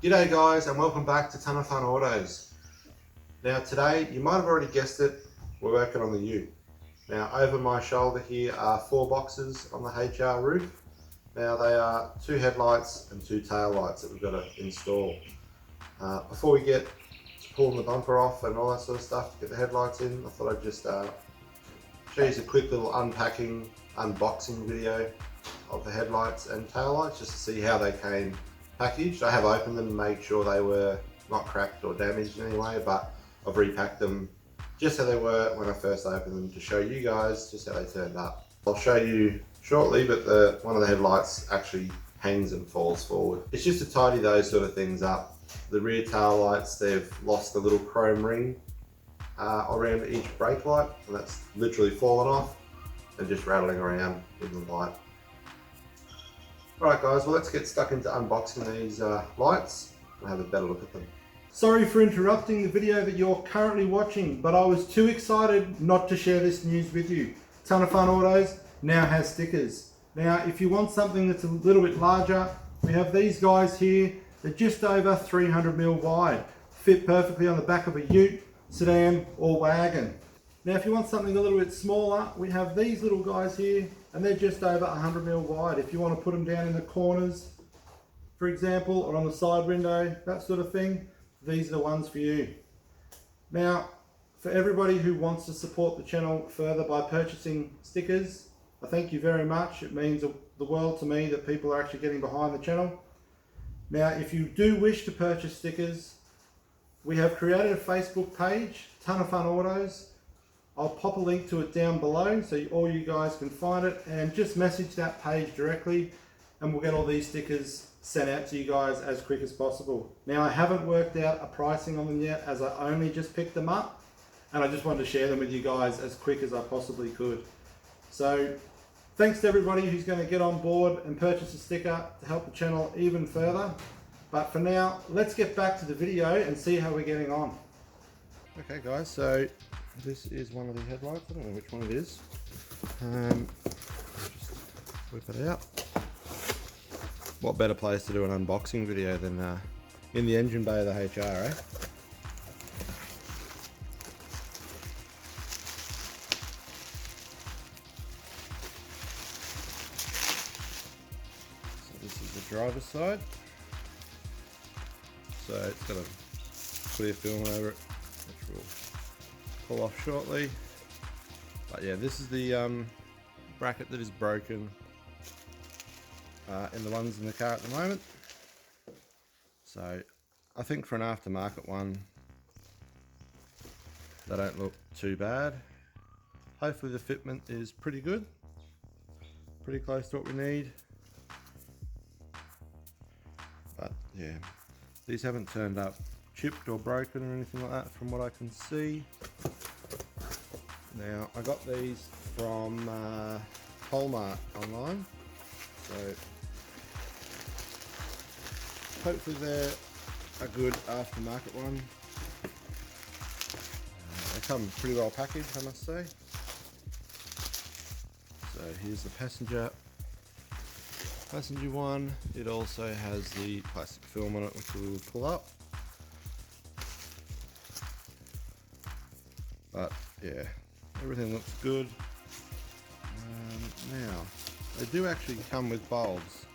G'day guys, and welcome back to Ton of Fun Autos. Now today, you might have already guessed it, we're working on the U. Now over my shoulder here are 4 boxes on the HR roof. Now they are 2 headlights and 2 tail lights that we've got to install. Before we get to pulling the bumper off and all that sort of stuff to get the headlights in, I thought I'd just show you a quick little unboxing video of the headlights and tail lights just to see how they came packaged. I have opened them and made sure they were not cracked or damaged in any way, but I've repacked them just how they were when I first opened them to show you guys just how they turned up. I'll show you shortly, but one of the headlights actually hangs and falls forward. It's just to tidy those sort of things up. The rear tail lights, they've lost the little chrome ring around each brake light, and that's literally fallen off and just rattling around in the light. Alright guys, well let's get stuck into unboxing these lights and have a better look at them. Sorry for interrupting the video that you're currently watching, but I was too excited not to share this news with you. Ton of Fun Autos now has stickers. Now if you want something that's a little bit larger, we have these guys here. They're just over 300mm wide. Fit perfectly on the back of a ute, sedan or wagon. Now if you want something a little bit smaller, we have these little guys here, and they're just over 100mm wide. If you want to put them down in the corners, for example, or on the side window, that sort of thing, these are the ones for you. Now, for everybody who wants to support the channel further by purchasing stickers, I thank you very much. It means the world to me that people are actually getting behind the channel. Now, if you do wish to purchase stickers, we have created a Facebook page, Ton of Fun Autos. I'll pop a link to it down below so all you guys can find it, and just message that page directly and we'll get all these stickers sent out to you guys as quick as possible. Now I haven't worked out a pricing on them yet, as I only just picked them up, and I just wanted to share them with you guys as quick as I possibly could. So thanks to everybody who's going to get on board and purchase a sticker to help the channel even further. But for now, let's get back to the video and see how we're getting on. Okay guys, so this is one of the headlights. I don't know which one it is. Just whip it out. What better place to do an unboxing video than in the engine bay of the HR, eh? So this is the driver's side. So it's got a clear film over it, which will pull off shortly. But yeah, this is the bracket that is broken in the ones in the car at the moment. So I think for an aftermarket one, they don't look too bad. Hopefully the fitment is pretty good, pretty close to what we need. But yeah, these haven't turned up chipped or broken or anything like that from what I can see. Now I got these from Walmart online, so hopefully they're a good aftermarket one. They come pretty well packaged, I must say. So here's the passenger one. It also has the plastic film on it, which we will pull up. But yeah, everything looks good. Now, they do actually come with bulbs.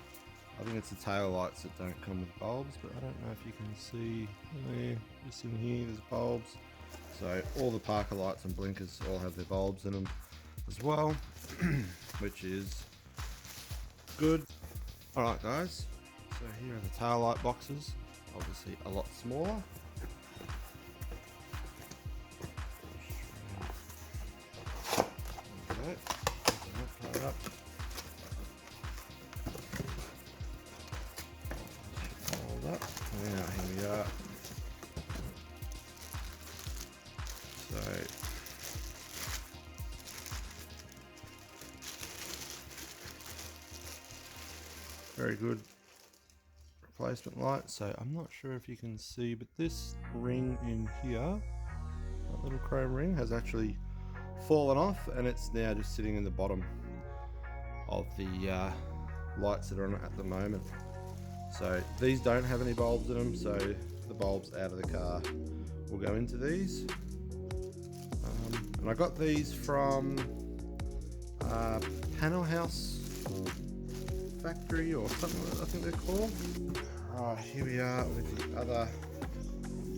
I think it's the tail lights that don't come with bulbs, but I don't know if you can see there, just in here, there's bulbs. So all the Parker lights and blinkers all have their bulbs in them as well, which is good. Alright guys, so here are the tail light boxes, obviously a lot smaller. Okay, power up. Hold up. Now here we are. So very good replacement light. So I'm not sure if you can see, but this ring in here, that little chrome ring, has actually fallen off, and it's now just sitting in the bottom of the lights that are on it at the moment. So these don't have any bulbs in them, so the bulbs out of the car will go into these. And I got these from Panel House Factory or something like that, I think they're called. Alright, here we are with the other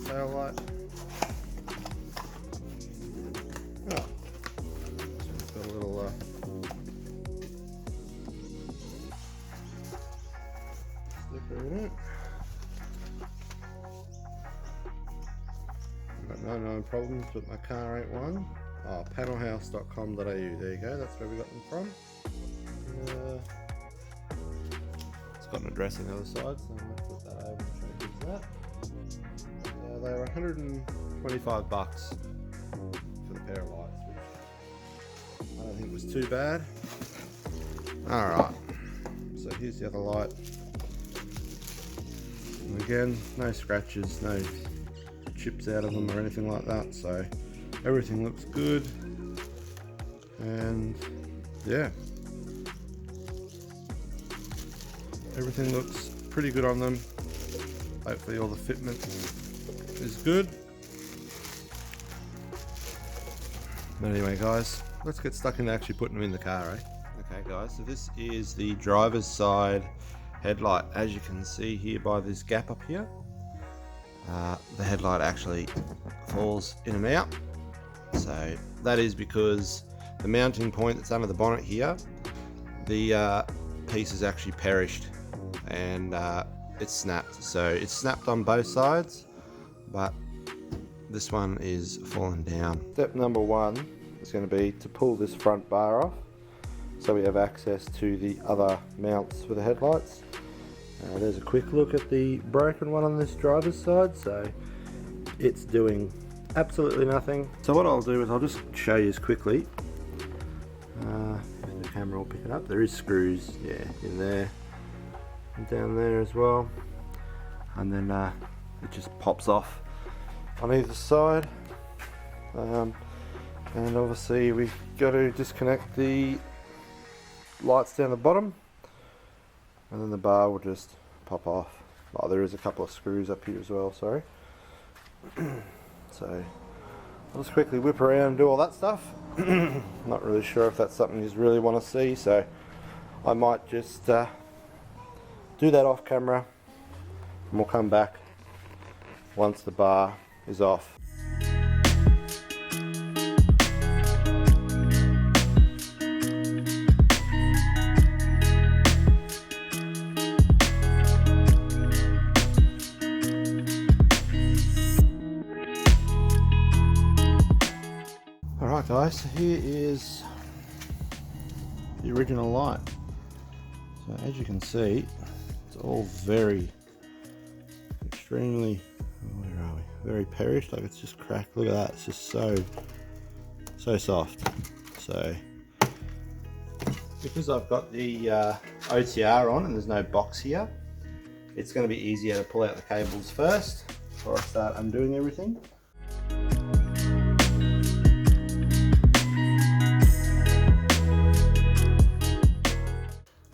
tail light. Oh, so we've got a little sticker in it. I've got no problems, but my car ain't one. Oh, panelhouse.com.au, there you go, that's where we got them from. It's got an address on the other side, so I'm going to put that over and show you that. They were $125 for the pair of lights, which I don't think was too bad. Alright, so here's the other light. And again, no scratches, no chips out of them or anything like that, so everything looks good. And yeah, everything looks pretty good on them. Hopefully all the fitment is good. But anyway guys, let's get stuck into actually putting them in the car, eh? Okay guys, so this is the driver's side headlight. As you can see here by this gap up here, the headlight actually falls in and out. So that is because the mounting point that's under the bonnet here, the piece is actually perished and it's snapped. So it's snapped on both sides, but this one is falling down. Step number one is going to be to pull this front bar off so we have access to the other mounts for the headlights. There's a quick look at the broken one on this driver's side, so it's doing absolutely nothing. So what I'll do is I'll just show you quickly. The camera will pick it up. There is screws, yeah, in there and down there as well, and then it just pops off on either side. And obviously we've got to disconnect the lights down the bottom, and then the bar will just pop off. Oh, there is a couple of screws up here as well, sorry. So I'll just quickly whip around and do all that stuff. Not really sure if that's something you really want to see, so I might just do that off camera and we'll come back once the bar is off. Alright guys, so here is the original light. So as you can see, it's all extremely, where are we? Very perished, like it's just cracked. Look at that, it's just so soft. So because I've got the OTR on and there's no box here, it's going to be easier to pull out the cables first before I start undoing everything.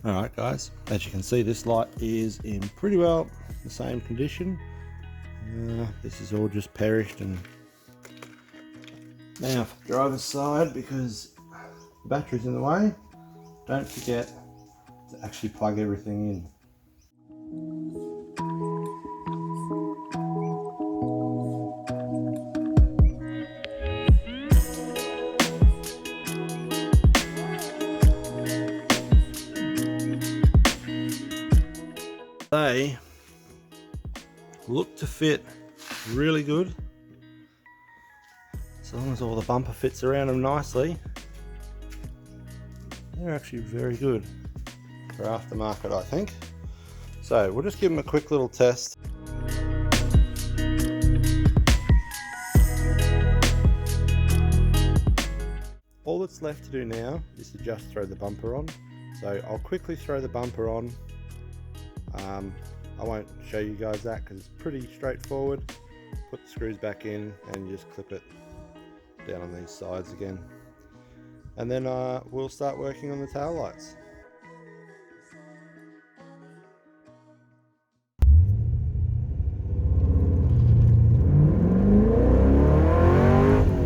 Alright guys, as you can see, this light is in pretty well the same condition. This is all just perished. And now for the driver's side, because the battery's in the way, don't forget to actually plug everything in. They look to fit really good, as long as all the bumper fits around them nicely. They're actually very good for aftermarket, I think. So we'll just give them a quick little test. All that's left to do now is to just throw the bumper on. So I'll quickly throw the bumper on. I won't show you guys that because it's pretty straightforward. Put the screws back in and you just clip it down on these sides again. And then we'll start working on the tail lights.